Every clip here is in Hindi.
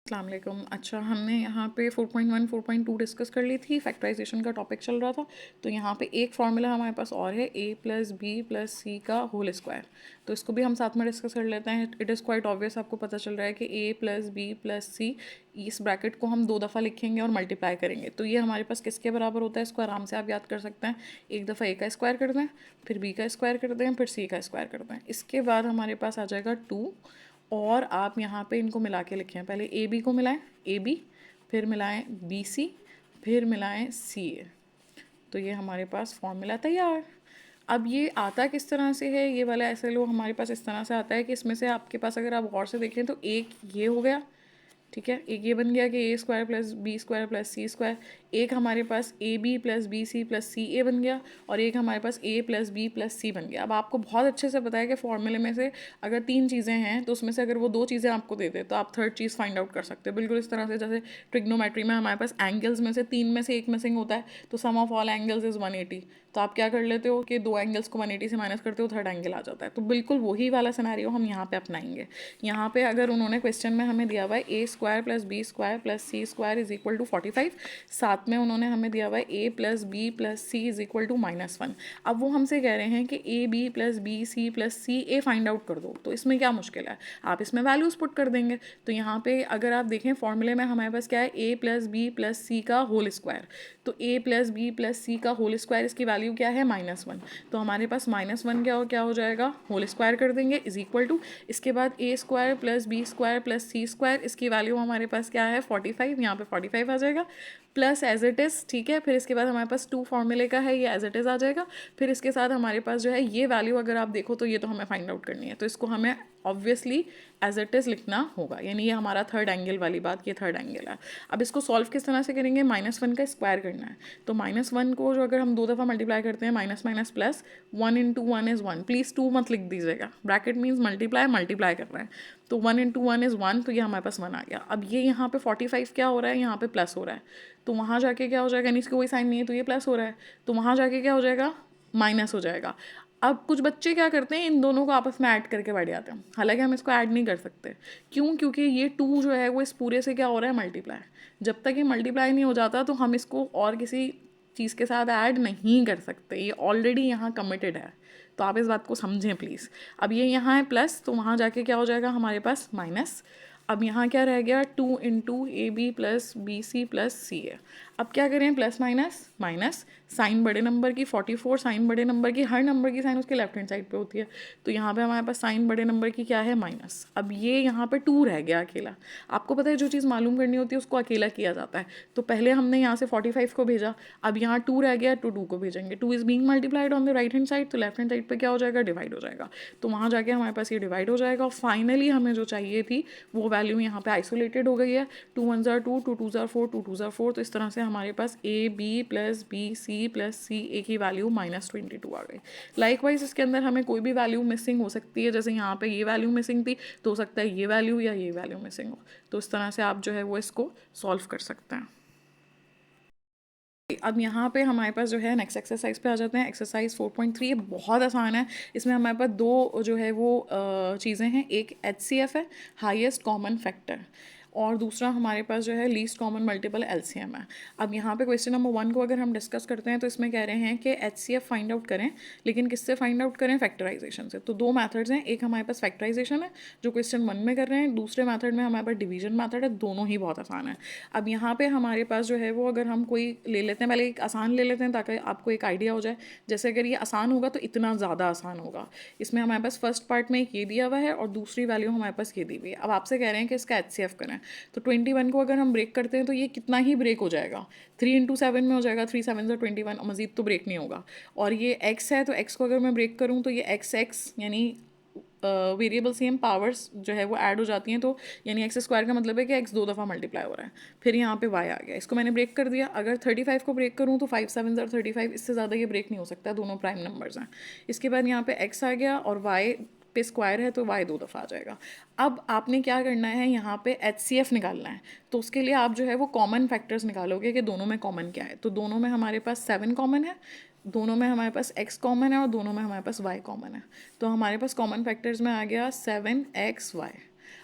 अस्सलाम वालेकुम। अच्छा, हमने यहाँ पे 4.1 4.2 डिस्कस कर ली थी, फैक्टराइजेशन का टॉपिक चल रहा था। तो यहाँ पे एक फार्मूला हमारे पास और है, a प्लस बी प्लस सी का होल स्क्वायर। तो इसको भी हम साथ में डिस्कस कर लेते हैं। इट इज़ क्वाइट ऑब्वियस, आपको पता चल रहा है कि a प्लस बी प्लस सी, इस ब्रैकेट को हम 2 दफ़ा लिखेंगे और मल्टीप्लाई करेंगे। तो ये हमारे पास किसके बराबर होता है, इसको आराम से आप याद कर सकते हैं। एक दफ़ा a का स्क्वायर कर दें, फिर b का स्क्वायर कर दें, फिर c का स्क्वायर कर दें। इसके बाद हमारे पास आ जाएगा 2, और आप यहाँ पे इनको मिला के लिखें। पहले ए बी को मिलाएं, ए बी, फिर मिलाएं बी सी, फिर मिलाएं सी ए। तो ये हमारे पास फॉर्मूला तैयार। अब ये आता किस तरह से है, ये वाला ऐसे लो हमारे पास इस तरह से आता है कि इसमें से आपके पास अगर आप गौर से देखें तो एक ये हो गया, ठीक है, एक ये बन गया कि A square plus B square plus C square. एक हमारे पास A B plus B C plus C A बन गया, और एक हमारे पास A plus B plus C बन गया। अब आपको बहुत अच्छे से पता है कि फॉर्मूले में से अगर 3 चीज़ें हैं तो उसमें से अगर वो 2 चीज़ें आपको दे दे तो आप थर्ड चीज़ फाइंड आउट कर सकते हो। बिल्कुल इस तरह से जैसे ट्रिग्नोमेट्री में हमारे पास एंगल्स में से 3 में से एक मिसिंग होता है, तो सम ऑफ ऑल एंगल्स इज़ 180। तो आप क्या कर लेते हो कि 2 एंगल्स को 180 से माइनस करते हो, थर्ड एंगल आ जाता है। तो बिल्कुल वही वाला सिनेरियो हम यहाँ पे अपनाएंगे। यहाँ पे अगर उन्होंने क्वेश्चन में हमें दिया हुआ है A square plus B square plus C square is equal to 45, साथ में उन्होंने हमें दिया हुआ है A plus B plus C is equal to -1। अब वो हमसे कह रहे हैं कि A B plus B C plus C A find out कर दो। तो इसमें क्या मुश्किल है, आप इसमें वैल्यूज़ पुट कर देंगे। तो यहाँ पे अगर आप देखें फॉर्मूले में हमारे पास क्या है, ए प्लस बी प्लस सी का होल स्क्वायर। तो ए प्लस बी प्लस सी का होल स्क्वायर, इसकी वैल्यू क्या है, -1। तो हमारे पास -1 क्या हो जाएगा, होल स्क्वायर कर देंगे इज इक्वल टू, इसके बाद A square plus B square plus C square, इसकी वैल्यू हमारे पास क्या है 45, यहाँ पे 45 आ जाएगा, प्लस एज इट इज़, ठीक है। फिर इसके बाद हमारे पास 2 फॉर्मूले का है, ये एज इट इज़ आ जाएगा। फिर इसके साथ हमारे पास जो है ये वैल्यू अगर आप देखो तो ये तो हमें फाइंड आउट करनी है, तो इसको हमें ऑब्वियसली एज इट इज़ लिखना होगा, यानी ये हमारा थर्ड एंगल वाली बात, ये थर्ड एंगल है। अब इसको सॉल्व किस तरह से करेंगे, -1 का स्क्वायर करना है। तो -1 को जो अगर हम 2 दफ़ा मल्टीप्लाई करते हैं, minus minus plus, 1 into 1 is 1। Please 2 मत लिख दीजिएगा, ब्रैकेट मीन्स मल्टीप्लाई कर रहे हैं। तो 1 इंटू 1 इज़ 1, तो ये हमारे पास 1 आ गया। अब ये यहाँ पे 45 क्या हो रहा है, यहाँ पे प्लस हो रहा है, तो वहाँ जाके क्या हो जाएगा, यानी इसको कोई साइन नहीं है तो ये प्लस हो रहा है, तो वहाँ जाके क्या हो जाएगा, माइनस हो जाएगा। अब कुछ बच्चे क्या करते हैं, इन दोनों को आपस में ऐड करके बैठ जाते हैं। हालांकि हम इसको ऐड नहीं कर सकते, क्यों, क्योंकि ये 2 जो है वो इस पूरे से क्या हो रहा है, मल्टीप्लाई। जब तक ये मल्टीप्लाई नहीं हो जाता तो हम इसको और किसी चीज़ के साथ ऐड नहीं कर सकते, ये ऑलरेडी यहाँ कमिटेड है। तो आप इस बात को समझें प्लीज़। अब ये यहाँ है प्लस, तो वहाँ जाके क्या हो जाएगा हमारे पास माइनस। अब यहाँ क्या रह गया, 2 into A B plus B C plus C है। अब क्या करें, प्लस माइनस माइनस, साइन बड़े नंबर की 44, साइन बड़े नंबर की, हर नंबर की साइन उसके लेफ्ट हैंड साइड पे होती है, तो यहाँ पे हमारे पास साइन बड़े नंबर की क्या है, माइनस। अब ये यहाँ पे 2 रह गया अकेला। आपको पता है जो चीज़ मालूम करनी होती है उसको अकेला किया जाता है। तो पहले हमने यहाँ से 45 को भेजा, अब यहाँ 2 रह गया, तो 2 को भेजेंगे। 2 is being multiplied on the right hand side, तो लेफ्ट हैंड साइड पे क्या हो जाएगा, डिवाइड हो जाएगा। तो वहाँ जाके हमारे पास ये डिवाइड हो जाएगा, और फाइनली हमें जो चाहिए थी वो वैल्यू यहाँ पे आइसोलेटेड हो गई है। 2 1 ज़ार 2, 2 2 ज़ार 4, 2 2 ज़ार 4। तो इस तरह से हमारे पास A B plus B C plus C A की वैल्यू -22 आ गई। लाइकवाइज इसके अंदर हमें कोई भी वैल्यू मिसिंग हो सकती है, जैसे यहाँ पे ये वैल्यू मिसिंग थी, तो हो सकता है ये वैल्यू या ये वैल्यू मिसिंग हो। तो इस तरह से आप जो है वो इसको सॉल्व कर सकते हैं। अब यहाँ पे हमारे पास जो है नेक्स्ट एक्सरसाइज पे आ जाते हैं। एक्सरसाइज 4.3, ये बहुत आसान है। इसमें हमारे पास 2 जो है वो चीज़ें हैं, एक HCF है, हाईएस्ट कॉमन फैक्टर, और दूसरा हमारे पास जो है लीस्ट कॉमन मल्टीपल LCM है। अब यहाँ पे क्वेश्चन नंबर 1 को अगर हम डिस्कस करते हैं तो इसमें कह रहे हैं कि HCF फाइंड आउट करें, लेकिन किससे फाइंड आउट करें, फैक्टराइजेशन से। तो 2 मेथड्स हैं, एक हमारे पास फैक्टराइजेशन है जो क्वेश्चन 1 में कर रहे हैं, दूसरे मेथड में हमारे पास डिवीजन मेथड है। दोनों ही बहुत आसान है। अब यहाँ पे हमारे पास जो है वो अगर हम कोई ले लेते हैं, पहले एक आसान ले लेते हैं ताकि आपको एक आइडिया हो जाए। जैसे अगर ये आसान होगा तो इतना ज़्यादा आसान होगा। इसमें हमारे पास फर्स्ट पार्ट में एक ये दिया हुआ है और दूसरी वैल्यू हमारे पास ये दी हुई है। अब आपसे कह रहे हैं कि इसका HCF करें, तो 21 को अगर हम ब्रेक करते हैं तो ये कितना ही ब्रेक हो जाएगा, 3 इंटू 7 में हो जाएगा, 3 7 ज़ा 21, और मज़ीद तो ब्रेक नहीं होगा। और ये x है, तो x को अगर मैं ब्रेक करूँ तो ये x यानी वेरिएबल सेम पावर्स जो है वो ऐड हो जाती हैं, तो यानी एक्स स्क्वायर का मतलब है कि x 2 दफ़ा मल्टीप्लाई हो रहा है। फिर यहाँ पे y आ गया, इसको मैंने ब्रेक कर दिया। अगर 35 को ब्रेक करूँ तो 5 7 ज़ा 35, इससे ज़्यादा ये ब्रेक नहीं हो सकता, दोनों प्राइम नंबर्स हैं। इसके बाद यहाँ पे x आ गया और y पे स्क्वायर है तो y 2 दफ़ा आ जाएगा। अब आपने क्या करना है, यहाँ पे HCF निकालना है, तो उसके लिए आप जो है वो कॉमन फैक्टर्स निकालोगे कि दोनों में कॉमन क्या है। तो दोनों में हमारे पास 7 कॉमन है, दोनों में हमारे पास x कॉमन है, और दोनों में हमारे पास y कॉमन है। तो हमारे पास कॉमन फैक्टर्स में आ गया 7xy।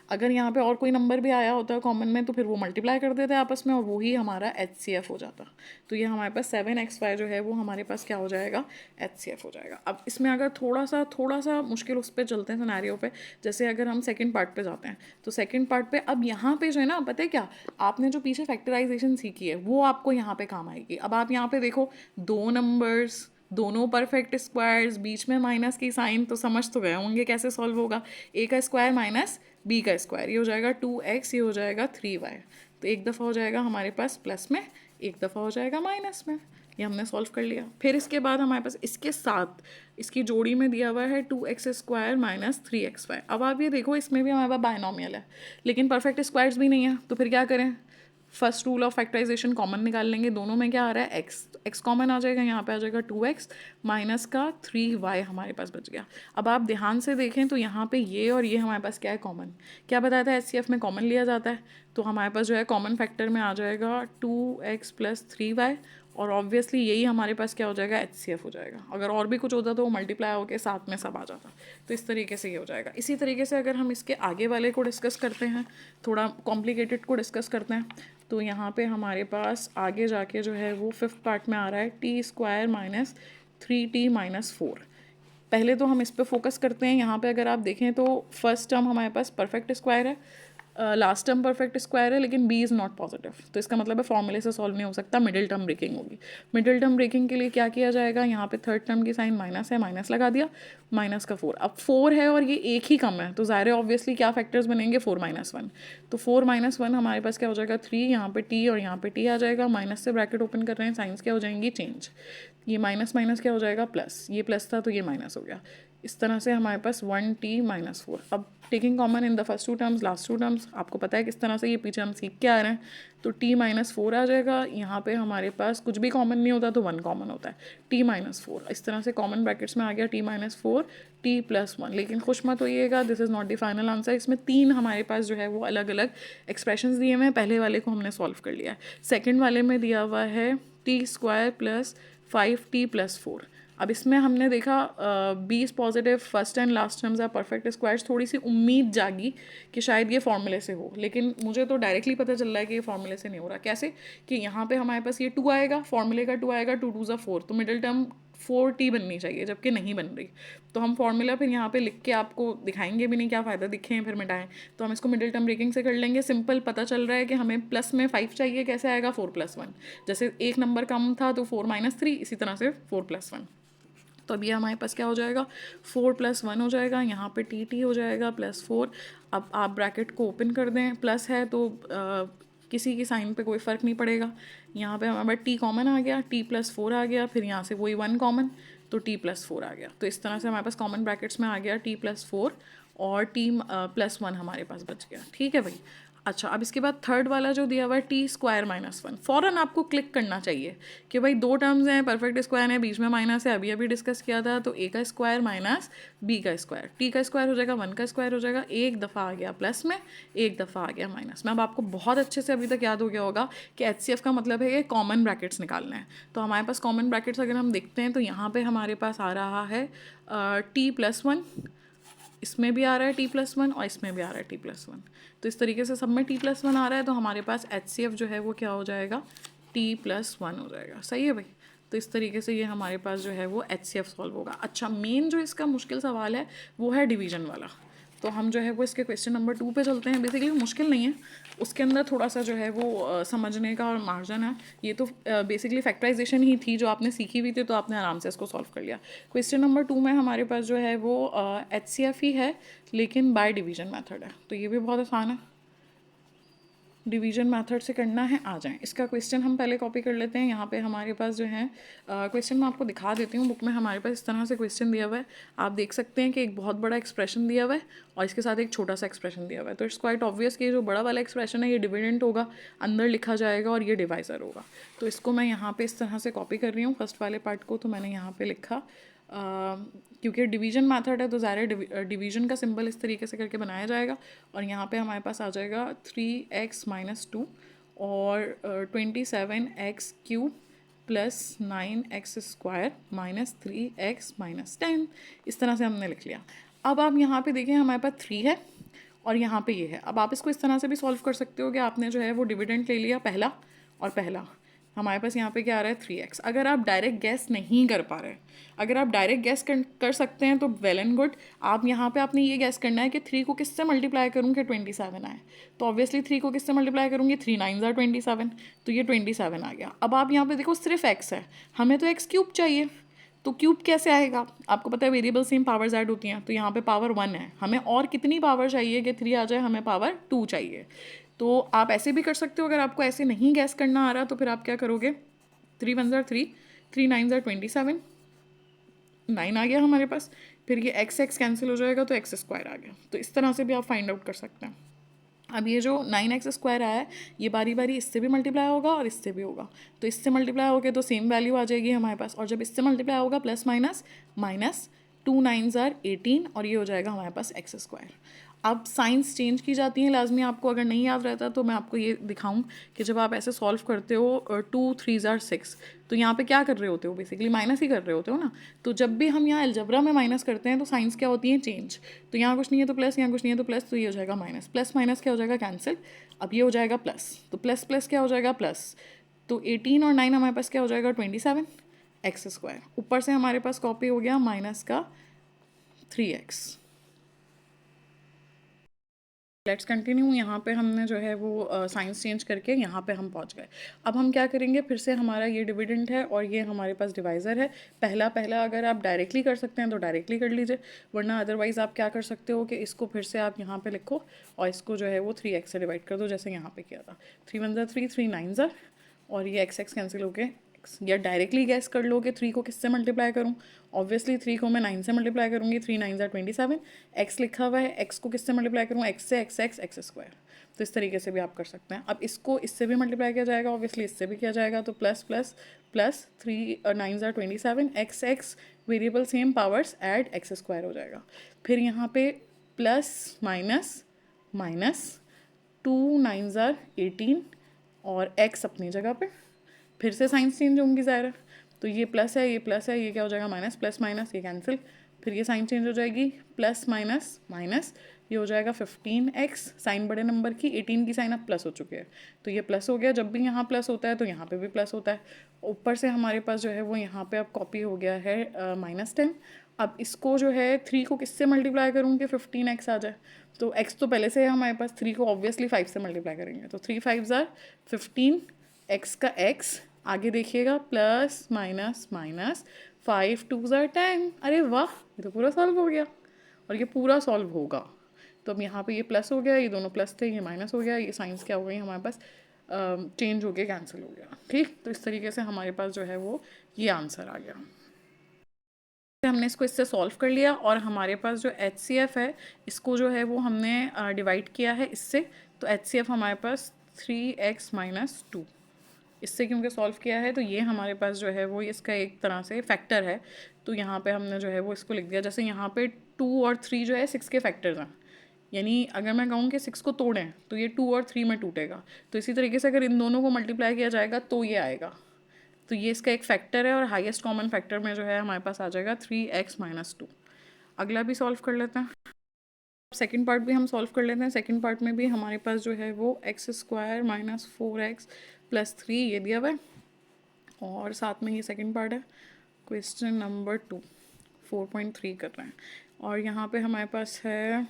अगर यहाँ पे और कोई नंबर भी आया होता है कॉमन में तो फिर वो मल्टीप्लाई कर देते हैं आपस में और वही हमारा HCF हो जाता। तो ये हमारे पास 7xy जो है वो हमारे पास क्या हो जाएगा, HCF हो जाएगा। अब इसमें अगर थोड़ा सा मुश्किल उस पर चलते हैं सिनेरियो पे, जैसे अगर हम सेकंड पार्ट पे जाते हैं तो सेकंड पार्ट पे अब यहाँ पे जो है ना, पता है क्या, आपने जो पीछे फैक्टराइजेशन सीखी है वो आपको यहाँ पे काम आएगी। अब आप यहाँ पे देखो, दो नंबर्स, दोनों परफेक्ट स्क्वायर्स, बीच में माइनस की साइन, तो समझ तो गए होंगे कैसे सॉल्व होगा। ए का स्क्वायर माइनस बी का स्क्वायर, ये हो जाएगा 2x, ये हो जाएगा 3y। तो एक दफ़ा हो जाएगा हमारे पास प्लस में, एक दफ़ा हो जाएगा माइनस में। ये हमने सॉल्व कर लिया। फिर इसके बाद हमारे पास इसके साथ इसकी जोड़ी में दिया हुआ है 2x स्क्वायर माइनस 3xy। अब आप ये देखो, इसमें भी हमारे पास बायनॉमियल है लेकिन परफेक्ट स्क्वायर्स भी नहीं है, तो फिर क्या करें, first rule of factorisation common निकाल लेंगे। दोनों में क्या आ रहा है, x कॉमन आ जाएगा, यहाँ पे आ जाएगा 2x माइनस का 3y हमारे पास बच गया। अब आप ध्यान से देखें तो यहाँ पे ये और ये हमारे पास क्या है, कॉमन। क्या बताया था, HCF में कॉमन लिया जाता है, तो हमारे पास जो है कॉमन फैक्टर में आ जाएगा 2x प्लस 3y, और ऑब्वियसली यही हमारे पास क्या हो जाएगा, HCF हो जाएगा। अगर और भी कुछ होता तो वो मल्टीप्लाई होकर साथ में सब आ जाता। तो इस तरीके से ये हो जाएगा। इसी तरीके से अगर हम इसके आगे वाले को डिस्कस करते हैं, थोड़ा कॉम्प्लिकेटेड को डिस्कस करते हैं, तो यहाँ पे हमारे पास आगे जाके जो है वो फिफ्थ पार्ट में आ रहा है T square minus 3t minus 4। पहले तो हम इस पे फोकस करते हैं। यहाँ पे अगर आप देखें तो फर्स्ट टर्म हमारे पास परफेक्ट स्क्वायर है, लास्ट टर्म परफेक्ट स्क्वायर है, लेकिन b इज़ नॉट पॉजिटिव, तो इसका मतलब है फॉर्मूले से सॉल्व नहीं हो सकता, मिडिल टर्म ब्रेकिंग होगी। मिडिल टर्म ब्रेकिंग के लिए क्या किया जाएगा, यहाँ पे थर्ड टर्म की साइन माइनस है, माइनस लगा दिया, माइनस का 4। अब 4 है और ये एक ही कम है, तो ज़ाहिर है ऑब्वियसली क्या फैक्टर्स बनेंगे, 4 माइनस 1। तो 4 माइनस 1 हमारे पास क्या हो जाएगा, 3, यहाँ पे t और यहाँ पे t आ जाएगा, माइनस से ब्रैकेट ओपन कर रहे हैं, साइंस क्या हो जाएंगी, चेंज। ये माइनस माइनस क्या हो जाएगा, प्लस, ये प्लस था तो ये माइनस हो गया। इस तरह से हमारे पास 1t माइनस 4। अब taking common in the first two terms, last two terms, आपको पता है किस तरह से ये पीछे हम सीख के आ रहे हैं, तो t माइनस 4 आ जाएगा। यहाँ पे हमारे पास कुछ भी कॉमन नहीं होता तो 1 कॉमन होता है, t माइनस 4। इस तरह से कॉमन ब्रैकेट्स में आ गया t माइनस 4, t प्लस 1। लेकिन खुश मत होइएगा, this is not the final answer. इसमें 3 हमारे पास जो है वो अलग अलग एक्सप्रेशंस दिए हुए हैं। पहले वाले को हमने सॉल्व कर लिया है। सेकेंड वाले में दिया हुआ है t square plus 5t plus 4। अब इसमें हमने देखा 20 positive, first and last terms are perfect squares, थोड़ी सी उम्मीद जागी कि शायद ये फॉर्मूले से हो, लेकिन मुझे तो डायरेक्टली पता चल रहा है कि ये फॉर्मूले से नहीं हो रहा। कैसे कि यहाँ पे हमारे पास ये 2 आएगा, फॉर्मूले का 2 आएगा, 2 2 4, तो मिडिल टर्म 4t बननी चाहिए जबकि नहीं बन रही। तो हम फॉर्मूला फिर यहाँ पे लिख के आपको दिखाएंगे भी नहीं, क्या फ़ायदा दिखें फिर मिटाएं। तो हम इसको मिडिल टर्म ब्रेकिंग से कर लेंगे। सिंपल पता चल रहा है कि हमें प्लस में 5 चाहिए, कैसे आएगा, 4 प्लस 1। जैसे एक नंबर कम था तो 4 माइनस 3, इसी तरह से 4 प्लस 1। तो अभी हमारे पास क्या हो जाएगा, 4 प्लस 1 हो जाएगा, यहाँ पे टी हो जाएगा प्लस 4। अब आप ब्रैकेट को ओपन कर दें, प्लस है तो किसी की साइन पे कोई फ़र्क नहीं पड़ेगा। यहाँ पे हमारे पास टी कॉमन आ गया, टी प्लस 4 आ गया, फिर यहाँ से वही 1 कॉमन, तो टी प्लस 4 आ गया। तो इस तरह से हमारे पास कॉमन ब्रैकेट्स में आ गया टी प्लस 4 और टी प्लस 1 हमारे पास बच गया। ठीक है भाई। अच्छा, अब इसके बाद थर्ड वाला जो दिया हुआ है टी स्क्वायर माइनस 1, फ़ौरन आपको क्लिक करना चाहिए कि भाई दो टर्म्स हैं, परफेक्ट स्क्वायर है, बीच में माइनस है, अभी अभी डिस्कस किया था। तो ए का स्क्वायर माइनस बी का स्क्वायर, टी का स्क्वायर हो जाएगा, 1 का स्क्वायर हो जाएगा, एक दफ़ा आ गया प्लस में, एक दफ़ा आ गया माइनस में। अब आपको बहुत अच्छे से अभी तक याद हो गया होगा कि HCF का मतलब है कि कॉमन ब्रैकेट्स निकालना है। तो हमारे पास कॉमन ब्रैकेट्स अगर हम देखते हैं तो यहाँ पर हमारे पास आ रहा है टी प्लस 1, इसमें भी आ रहा है t प्लस 1 और इसमें भी आ रहा है t प्लस 1। तो इस तरीके से सब में t प्लस 1 आ रहा है, तो हमारे पास HCF जो है वो क्या हो जाएगा, t प्लस 1 हो जाएगा। सही है भाई। तो इस तरीके से ये हमारे पास जो है वो HCF सॉल्व होगा। अच्छा, मेन जो इसका मुश्किल सवाल है वो है डिवीजन वाला। तो हम जो है वो इसके क्वेश्चन नंबर 2 पे चलते हैं। बेसिकली मुश्किल नहीं है, उसके अंदर थोड़ा सा जो है वो समझने का और मार्जिन है। ये तो बेसिकली फैक्टराइजेशन ही थी जो आपने सीखी हुई थी, तो आपने आराम से इसको सॉल्व कर लिया। क्वेश्चन नंबर 2 में हमारे पास जो है वो HCF ही है, लेकिन बाय डिवीजन मेथड है। तो ये भी बहुत आसान है, डिवीजन मेथड से करना है। आ जाएं, इसका क्वेश्चन हम पहले कॉपी कर लेते हैं। यहाँ पे हमारे पास जो है क्वेश्चन मैं आपको दिखा देती हूँ। बुक में हमारे पास इस तरह से क्वेश्चन दिया हुआ है। आप देख सकते हैं कि एक बहुत बड़ा एक्सप्रेशन दिया हुआ है और इसके साथ एक छोटा सा एक्सप्रेशन दिया हुआ है। तो इट्स क्वाइट ऑब्वियस कि जो बड़ा वाला एक्सप्रेशन है ये डिविडेंड होगा, अंदर लिखा जाएगा, और ये डिवाइज़र होगा। तो इसको मैं यहाँ पर इस तरह से कॉपी कर रही हूँ फर्स्ट वाले पार्ट को। तो मैंने यहाँ पर लिखा क्योंकि डिवीजन मेथड है तो ज़ाहिर डिवीजन का सिंबल इस तरीके से करके बनाया जाएगा। और यहाँ पे हमारे पास आ जाएगा 3x माइनस 2 और 27x³ plus 9x square minus 3x minus 10। इस तरह से हमने लिख लिया। अब आप यहाँ पे देखें हमारे पास 3 है और यहाँ पे ये है। अब आप इसको इस तरह से भी सॉल्व कर सकते हो कि आपने जो है वो डिविडेंड ले लिया पहला, और पहला हमारे पास यहाँ पे क्या आ रहा है 3x। अगर आप डायरेक्ट गैस नहीं कर पा रहे, अगर आप डायरेक्ट गैस कर सकते हैं तो वेल एंड गुड। आप यहाँ पे आपने ये गैस करना है कि 3 को किससे मल्टीप्लाई करूँ कि 27 आए। तो ऑब्वियसली 3 को किससे मल्टीप्लाई करूँगी, 3 9 27, तो ये 27 आ गया। अब आप यहाँ पे देखो सिर्फ x है, हमें तो x क्यूब चाहिए, तो क्यूब कैसे आएगा, आपको पता है वेरिएबल सेम पावर्स ऐड होती हैं, तो यहाँ पे पावर 1 है, हमें और कितनी पावर चाहिए कि 3 आ जाए, हमें पावर 2 चाहिए। तो आप ऐसे भी कर सकते हो, अगर आपको ऐसे नहीं गैस करना आ रहा तो फिर आप क्या करोगे, 3 1 3, 3 9 27, 9 आ गया हमारे पास, फिर ये एक्स एक्स कैंसिल हो जाएगा तो एक्स स्क्वायर आ गया। तो इस तरह से भी आप फाइंड आउट कर सकते हैं। अब ये जो 9x स्क्वायर आया है ये बारी बारी इससे भी मल्टीप्लाई होगा और इससे भी होगा, तो इससे मल्टीप्लाई होके तो सेम वैल्यू आ जाएगी हमारे पास, और जब इससे मल्टीप्लाई होगा प्लस माइनस माइनस, 2 9s 18 और ये हो जाएगा हमारे पास एक्स स्क्वायर। अब साइंस चेंज की जाती हैं लाजमी, आपको अगर नहीं याद रहता तो मैं आपको ये दिखाऊं कि जब आप ऐसे सॉल्व करते हो 2 3s 6, तो यहाँ पे क्या कर रहे होते हो, बेसिकली माइनस ही कर रहे होते हो ना। तो जब भी हम यहाँ अलजबरा में माइनस करते हैं तो साइंस क्या होती है, चेंज। तो यहाँ कुछ नहीं है तो प्लस, यहाँ कुछ नहीं है तो प्लस, तो ये हो जाएगा माइनस, प्लस माइनस क्या हो जाएगा, कैंसिल। अब ये हो जाएगा प्लस, तो प्लस प्लस क्या हो जाएगा, प्लस। तो 18 और 9 हमारे पास क्या हो जाएगा, 27 एक्स स्क्वायर। ऊपर से हमारे पास कॉपी हो गया माइनस का 3x। Let's continue. यहाँ पे हमने जो है वो साइंस चेंज करके यहाँ पे हम पहुँच गए। अब हम क्या करेंगे, फिर से हमारा ये डिविडेंड है और ये हमारे पास डिवाइज़र है। पहला अगर आप डायरेक्टली कर सकते हैं तो डायरेक्टली कर लीजिए, वरना अदरवाइज़ आप क्या कर सकते हो कि इसको फिर से आप यहाँ पे लिखो और इसको जो है वो 3x से डिवाइड कर दो, जैसे यहाँ पे किया था। 3 1 3, 3 9 और ये x कैंसिल हो गए। या डायरेक्टली गैस कर लो कि 3 को किससे मल्टीप्लाई करूँ, ऑब्वियसली 3 को मैं 9 से मल्टीप्लाई करूँगी, 3 9 27, x लिखा हुआ है, x को किससे मल्टीप्लाई करूँ, x से एक्स स्क्वायर। तो इस तरीके से भी आप कर सकते हैं। अब इसको इससे भी मल्टीप्लाई किया जाएगा, ऑब्वियसली इससे भी किया जाएगा, तो plus plus plus 3 9 27, x variable same powers add x square हो जाएगा। फिर यहाँ पे प्लस माइनस माइनस 2 9 18 और x अपनी जगह पे, फिर से साइंस चेंज होंगी ज़ाहिर है। तो ये प्लस है, ये प्लस है, ये क्या हो जाएगा माइनस, प्लस माइनस ये कैंसिल, फिर ये साइन चेंज हो जाएगी, प्लस माइनस माइनस ये हो जाएगा 15x, साइन बड़े नंबर की, 18 की साइन अब प्लस हो चुकी है, तो ये प्लस हो गया। जब भी यहाँ प्लस होता है तो यहाँ पे भी प्लस होता है। ऊपर से हमारे पास जो है वो यहाँ पे अब कॉपी हो गया है -10। अब इसको जो है 3 को किससे मल्टीप्लाई करूँ कि 15x आ जाए, तो x तो पहले से है हमारे पास, 3 को ऑब्वियसली 5 से मल्टीप्लाई करेंगे, तो 3 5 15, x का x आगे देखिएगा प्लस माइनस माइनस 5 2 10। अरे वाह, ये तो पूरा सॉल्व हो गया और ये पूरा सॉल्व होगा। तो अब यहाँ पे ये प्लस हो गया, ये दोनों प्लस थे, ये माइनस हो गया, ये साइंस क्या हो गई हमारे पास, चेंज हो गया, कैंसिल हो गया। ठीक, तो इस तरीके से हमारे पास जो है वो ये आंसर आ गया। हमने इसको इससे सॉल्व कर लिया और हमारे पास जो HCF है इसको जो है वो हमने डिवाइड किया है इससे, तो HCF हमारे पास 3x - 2 इससे क्योंकि सॉल्व किया है, तो ये हमारे पास जो है वो इसका एक तरह से फैक्टर है। तो यहाँ पे हमने जो है वो इसको लिख दिया, जैसे यहाँ पे 2 और 3 जो है 6 के फैक्टर्स हैं, यानी अगर मैं कहूँ कि 6 को तोड़ें तो ये 2 और 3 में टूटेगा। तो इसी तरीके से अगर इन दोनों को मल्टीप्लाई किया जाएगा तो ये आएगा, तो ये इसका एक फैक्टर है और हाईएस्ट कॉमन फैक्टर में जो है हमारे पास आ जाएगा 3x - 2। अगला भी सॉल्व कर लेते हैं, सेकंड पार्ट भी हम सॉल्व कर लेते हैं। सेकंड पार्ट में भी हमारे पास जो है वो x² - 4x + 3 ये दिया हुआ है और साथ में ये सेकंड पार्ट है, क्वेश्चन नंबर 2 4.3 कर रहे हैं। और यहाँ पे हमारे पास है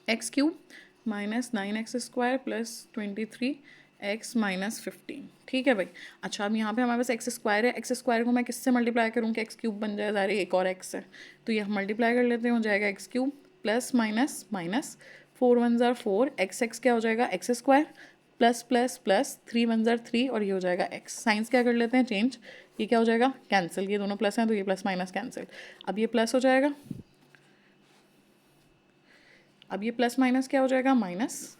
x³ - 9x² + 23x - 15। ठीक है भाई। अच्छा, अब यहाँ पे हमारे पास x² है, x² को मैं किससे मल्टीप्लाई करूँ कि x³ बन जाए, ज़ाहिर एक और x है, तो ये हम मल्टीप्लाई कर लेते हैं, हो जाएगा x³ plus minus minus 4 1 4, x क्या हो जाएगा x² प्लस प्लस प्लस 3 1 3 और ये हो जाएगा x। साइंस क्या कर लेते हैं, चेंज, ये क्या हो जाएगा कैंसिल, ये दोनों प्लस हैं तो ये प्लस माइनस कैंसिल। अब ये प्लस हो जाएगा, अब ये प्लस माइनस क्या हो जाएगा माइनस,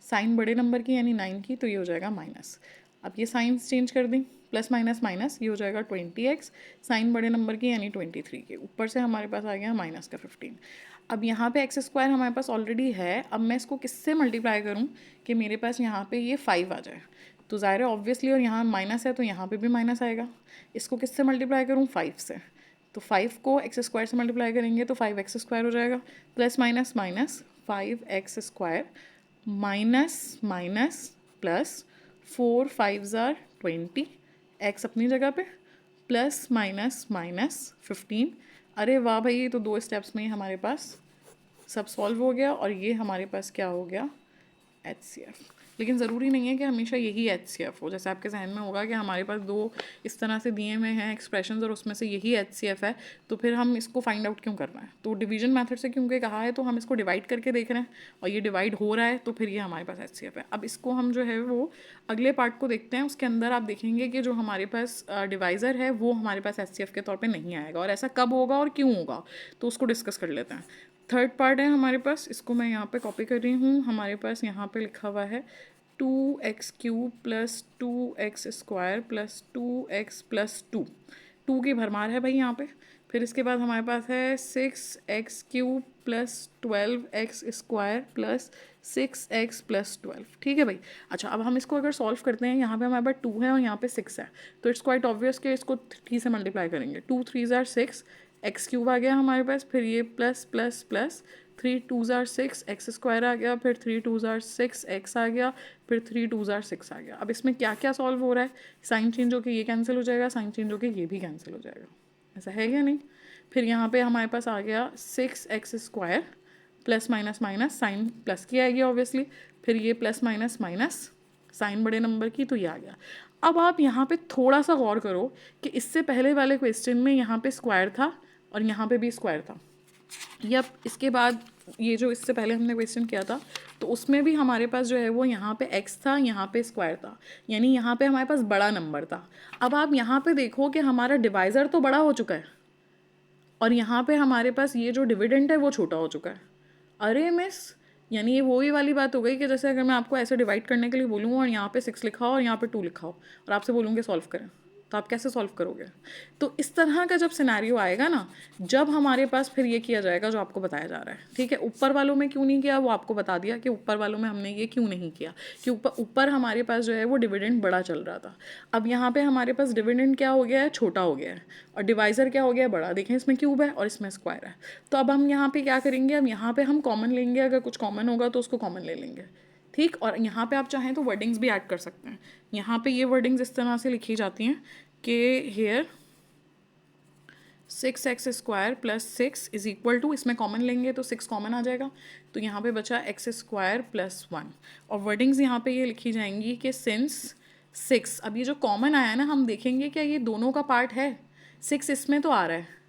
साइन बड़े नंबर की यानी 9 की, तो ये हो जाएगा माइनस। अब ये साइंस चेंज कर दी, प्लस माइनस माइनस ये हो जाएगा 20x, साइन बड़े नंबर की यानी 23 के, ऊपर से हमारे पास आ गया माइनस का 15। अब यहाँ पे x² हमारे पास ऑलरेडी है, अब मैं इसको किससे मल्टीप्लाई करूँ कि मेरे पास यहाँ पे ये 5 आ जाए, तो ज़ाहिर है ऑब्वियसली, और यहाँ माइनस है तो यहाँ पे भी माइनस आएगा। इसको किससे मल्टीप्लाई करूँ, 5 से, तो 5 को x² से मल्टीप्लाई करेंगे तो 5x² हो जाएगा, plus minus minus 5x² minus minus plus 4 5s are 20, x अपनी जगह पे, प्लस माइनस माइनस 15। अरे वाह भाई, ये तो 2 स्टेप्स में ही हमारे पास सब सॉल्व हो गया और ये हमारे पास क्या हो गया, HCF। लेकिन ज़रूरी नहीं है कि हमेशा यही HCF हो। जैसे आपके जहन में होगा कि हमारे पास 2 इस तरह से दिए हुए हैं एक्सप्रेशंस और उसमें से यही HCF है, तो फिर हम इसको फाइंड आउट क्यों कर रहे हैं। तो डिवीजन मेथड से क्योंकि कहा है तो हम इसको डिवाइड करके देख रहे हैं और ये डिवाइड हो रहा है, तो फिर ये हमारे पास HCF है। अब इसको हम जो है वो अगले पार्ट को देखते हैं। उसके अंदर आप देखेंगे कि जो हमारे पास डिवाइज़र है वो हमारे पास HCF के तौर पर नहीं आएगा, और ऐसा कब होगा और क्यों होगा, तो उसको डिस्कस कर लेते हैं। थर्ड पार्ट है हमारे पास, इसको मैं यहाँ पे कॉपी कर रही हूँ। हमारे पास यहाँ पे लिखा हुआ है 2x³ plus 2x² plus 2x plus 2 की भरमार है भाई यहाँ पे। फिर इसके बाद हमारे पास है 6x³ plus 12x² plus 6x plus 12। ठीक है भाई। अच्छा, अब हम इसको अगर सॉल्व करते हैं, यहाँ पे हमारे पास 2 है और यहाँ पे 6 है, तो इट्स क्वाइट ऑब्वियस कि इसको 3 से मल्टीप्लाई करेंगे। 2 3s are 6, x³ आ गया हमारे पास, फिर ये plus plus plus 3 2s are 6, x² आ गया, फिर 3 2s are 6, x आ गया, फिर 3 2s are 6 आ गया। अब इसमें क्या क्या सॉल्व हो रहा है, साइन चेंज होकर ये कैंसिल हो जाएगा, साइन चेंज होकर ये भी कैंसिल हो जाएगा, ऐसा है क्या नहीं। फिर यहाँ पे हमारे पास आ गया 6x² plus minus minus, sign plus की आएगी ऑब्वियसली, फिर ये प्लस माइनस माइनस, साइन बड़े नंबर की, तो ये आ गया। अब आप यहाँ पे थोड़ा सा गौर करो कि इससे पहले वाले क्वेश्चन में यहाँ पे स्क्वायर था और यहाँ पे भी स्क्वायर था, या इसके बाद ये जो इससे पहले हमने क्वेश्चन किया था तो उसमें भी हमारे पास जो है वो यहाँ पे x था, यहाँ पे स्क्वायर था, यानी यहाँ पे हमारे पास बड़ा नंबर था। अब आप यहाँ पे देखो कि हमारा डिवाइज़र तो बड़ा हो चुका है और यहाँ पे हमारे पास ये जो डिविडेंड है वो छोटा हो चुका है। अरे मिस, यानी ये वही वाली बात हो गई कि जैसे अगर मैं आपको ऐसे डिवाइड करने के लिए बोलूँ और यहाँ पे 6 लिखा हो और यहाँ पे 2 लिखा हो और आपसे बोलूँ कि सॉल्व करें, तो आप कैसे सॉल्व करोगे। तो इस तरह का जब सिनेरियो आएगा ना, जब हमारे पास फिर ये किया जाएगा जो आपको बताया जा रहा है। ठीक है, ऊपर वालों में क्यों नहीं किया वो आपको बता दिया कि ऊपर वालों में हमने ये क्यों नहीं किया, कि ऊपर हमारे पास जो है वो डिविडेंड बड़ा चल रहा था। अब यहाँ पे हमारे पास डिविडेंड क्या हो गया है, छोटा हो गया है, और डिवाइज़र क्या हो गया है, बड़ा। देखें, इसमें क्यूब है और इसमें स्क्वायर है। तो अब हम यहाँ पे क्या करेंगे, अब यहाँ पे हम कॉमन लेंगे, अगर कुछ कॉमन होगा तो उसको कॉमन ले लेंगे। ठीक, और यहाँ पे आप चाहें तो वर्डिंग्स भी ऐड कर सकते हैं। यहाँ पे ये वर्डिंग्स इस तरह से लिखी जाती हैं कि here 6x² plus 6 is equal to, इसमें कॉमन लेंगे तो 6 कॉमन आ जाएगा, तो यहाँ पे बचा x² प्लस 1। और वर्डिंग्स यहाँ पे ये लिखी जाएंगी कि सिंस 6, अब ये जो कॉमन आया है ना, हम देखेंगे क्या ये दोनों का पार्ट है। 6 इसमें तो आ रहा है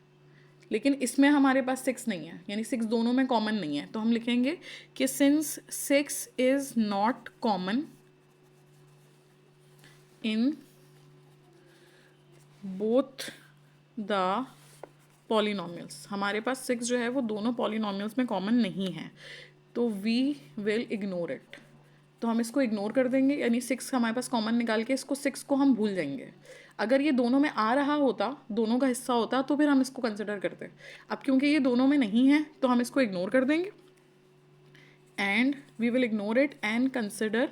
लेकिन इसमें हमारे पास 6 नहीं है, यानी 6 दोनों में कॉमन नहीं है, तो हम लिखेंगे कि since 6 is not common in both the polynomials, हमारे पास 6 जो है वो दोनों पॉलिनॉमियल्स में कॉमन नहीं है, तो वी विल इग्नोर इट। तो हम इसको इग्नोर कर देंगे, यानी 6 हमारे पास कॉमन निकाल के इसको 6 को हम भूल जाएंगे। अगर ये दोनों में आ रहा होता, दोनों का हिस्सा होता, तो फिर हम इसको कंसिडर करते। अब क्योंकि ये दोनों में नहीं है तो हम इसको इग्नोर कर देंगे, and we will ignore it and consider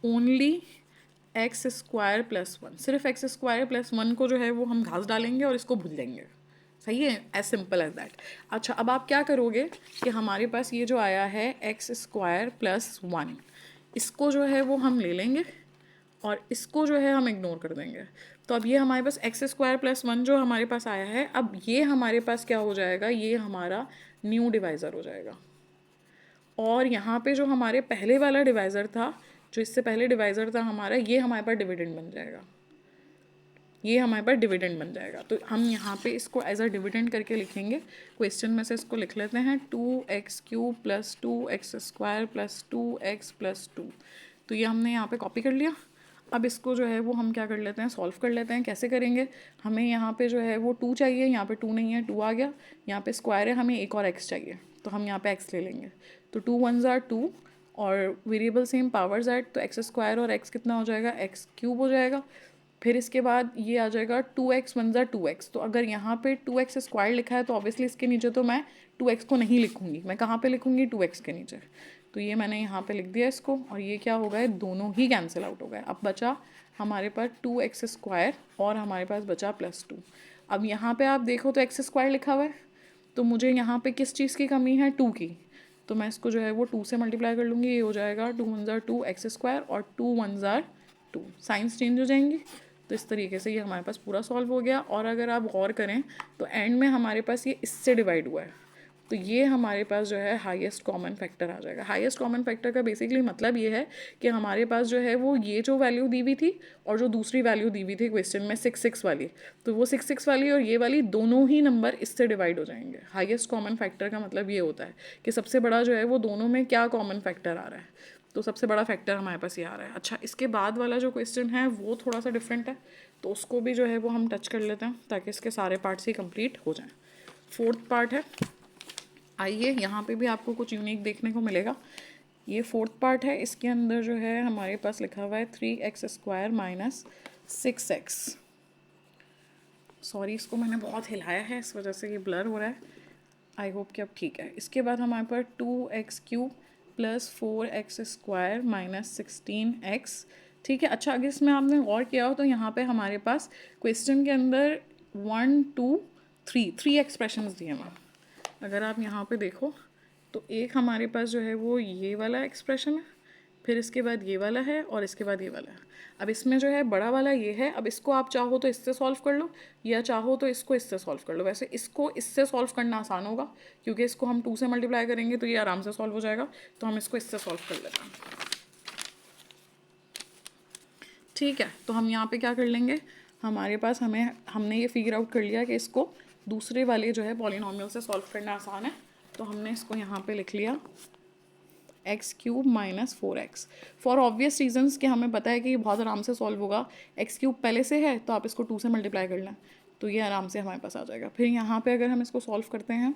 only x² plus 1। सिर्फ x² प्लस 1 को जो है वो हम घास डालेंगे और इसको भूल जाएंगे। सही है, एज सिंपल एज दैट। अच्छा, अब आप क्या करोगे कि हमारे पास ये जो आया है x² प्लस 1, इसको जो है वो हम ले लेंगे और इसको जो है हम इग्नोर कर देंगे। तो अब ये हमारे पास x² प्लस 1 जो हमारे पास आया है, अब ये हमारे पास क्या हो जाएगा, ये हमारा न्यू डिवाइज़र हो जाएगा। और यहाँ पे जो हमारे पहले वाला डिवाइज़र था, जो इससे पहले डिवाइज़र था हमारा, ये हमारे पास डिविडेंड बन जाएगा, ये हमारे पास डिविडेंड बन जाएगा। तो हम यहाँ पे इसको एज अ डिविडेंड करके लिखेंगे। क्वेश्चन में से इसको लिख लेते हैं 2x³ plus 2x² plus 2x plus 2। तो ये हमने यहाँ पे कॉपी कर लिया। अब इसको जो है वो हम क्या कर लेते हैं, सॉल्व कर लेते हैं। कैसे करेंगे, हमें यहाँ पे जो है वो 2 चाहिए, यहाँ पे 2 नहीं है, 2 आ गया। यहाँ पे स्क्वायर है, हमें एक और x चाहिए, तो हम यहाँ पे x ले लेंगे। तो 2 1s are 2 और वेरिएबल सेम पावर्स ऐड, तो x² और x कितना हो जाएगा, x³ हो जाएगा। फिर इसके बाद ये आ जाएगा 2x 1s are 2x। तो अगर यहाँ पे 2x² लिखा है तो ऑब्वियसली इसके नीचे तो मैं 2x को नहीं लिखूँगी, मैं कहाँ पे लिखूँगी, 2x के नीचे। तो ये मैंने यहाँ पे लिख दिया इसको, और ये क्या हो गए, दोनों ही कैंसिल आउट हो गए। अब बचा हमारे पास 2x² और हमारे पास बचा प्लस 2। अब यहाँ पे आप देखो तो x² लिखा हुआ है, तो मुझे यहाँ पे किस चीज़ की कमी है, 2 की। तो मैं इसको जो है वो 2 से मल्टीप्लाई कर लूँगी, ये हो जाएगा 2 1 ज़ार 2 एक्स स्क्वायर और 2 1 ज़ार 2, साइंस चेंज हो जाएंगी। तो इस तरीके से ये हमारे पास पूरा सॉल्व हो गया। और अगर आप गौर करें तो एंड में हमारे पास ये इससे डिवाइड हुआ है, तो ये हमारे पास जो है हाईएस्ट कॉमन फैक्टर आ जाएगा। हाईएस्ट कॉमन फैक्टर का बेसिकली मतलब ये है कि हमारे पास जो है वो ये जो वैल्यू दी हुई थी और जो दूसरी वैल्यू दी हुई थी क्वेश्चन में 6 6 वाली, तो वो 6 6 वाली और ये वाली दोनों ही नंबर इससे डिवाइड हो जाएंगे। हाईएस्ट कॉमन फैक्टर का मतलब ये होता है कि सबसे बड़ा जो है वो दोनों में क्या कॉमन फैक्टर आ रहा है, तो सबसे बड़ा फैक्टर हमारे पास ये आ रहा है। अच्छा, इसके बाद वाला जो क्वेश्चन है वो थोड़ा सा डिफरेंट है, तो उसको भी जो है वो हम टच कर लेते हैं ताकि इसके सारे पार्ट्स ही कंप्लीट हो जाएं। फोर्थ पार्ट है, आइए यहाँ पे भी आपको कुछ यूनिक देखने को मिलेगा। ये फोर्थ पार्ट है, इसके अंदर जो है हमारे पास लिखा हुआ है 3x square minus 6x। Sorry, इसको मैंने बहुत हिलाया है, इस वजह से ये ब्लर हो रहा है। आई होप कि अब ठीक है। इसके बाद हमारे पास 2x cube plus 4x square minus 16x। ठीक है। अच्छा, अगर इसमें आपने गौर किया हो तो यहाँ पे हमारे पास क्वेश्चन के अंदर 1 2 3 एक्सप्रेशंस दिए हैं। अगर आप यहाँ पे देखो तो एक हमारे पास जो है वो ये वाला एक्सप्रेशन है, फिर इसके बाद ये वाला है और इसके बाद ये वाला है। अब इसमें जो है बड़ा वाला ये है, अब इसको आप चाहो तो इससे सॉल्व कर लो या चाहो तो इसको इससे सॉल्व कर लो। वैसे इसको इससे सॉल्व करना आसान होगा क्योंकि इसको हम 2 से मल्टीप्लाई करेंगे तो ये आराम से सॉल्व हो जाएगा, तो हम इसको इससे सॉल्व कर लेते हैं। ठीक है, तो हम यहाँ पे क्या कर लेंगे, हमारे पास हमने ये फिगर आउट कर लिया कि इसको दूसरे वाले जो है पॉलिनॉमियल से सॉल्व करना आसान है, तो हमने इसको यहाँ पे लिख लिया x cube minus 4x। For obvious reasons कि हमें पता है कि ये बहुत आराम से सॉल्व होगा। एक्स क्यूब पहले से है तो आप इसको 2 से मल्टीप्लाई कर लें तो ये आराम से हमारे पास आ जाएगा। फिर यहाँ पे अगर हम इसको सॉल्व करते हैं,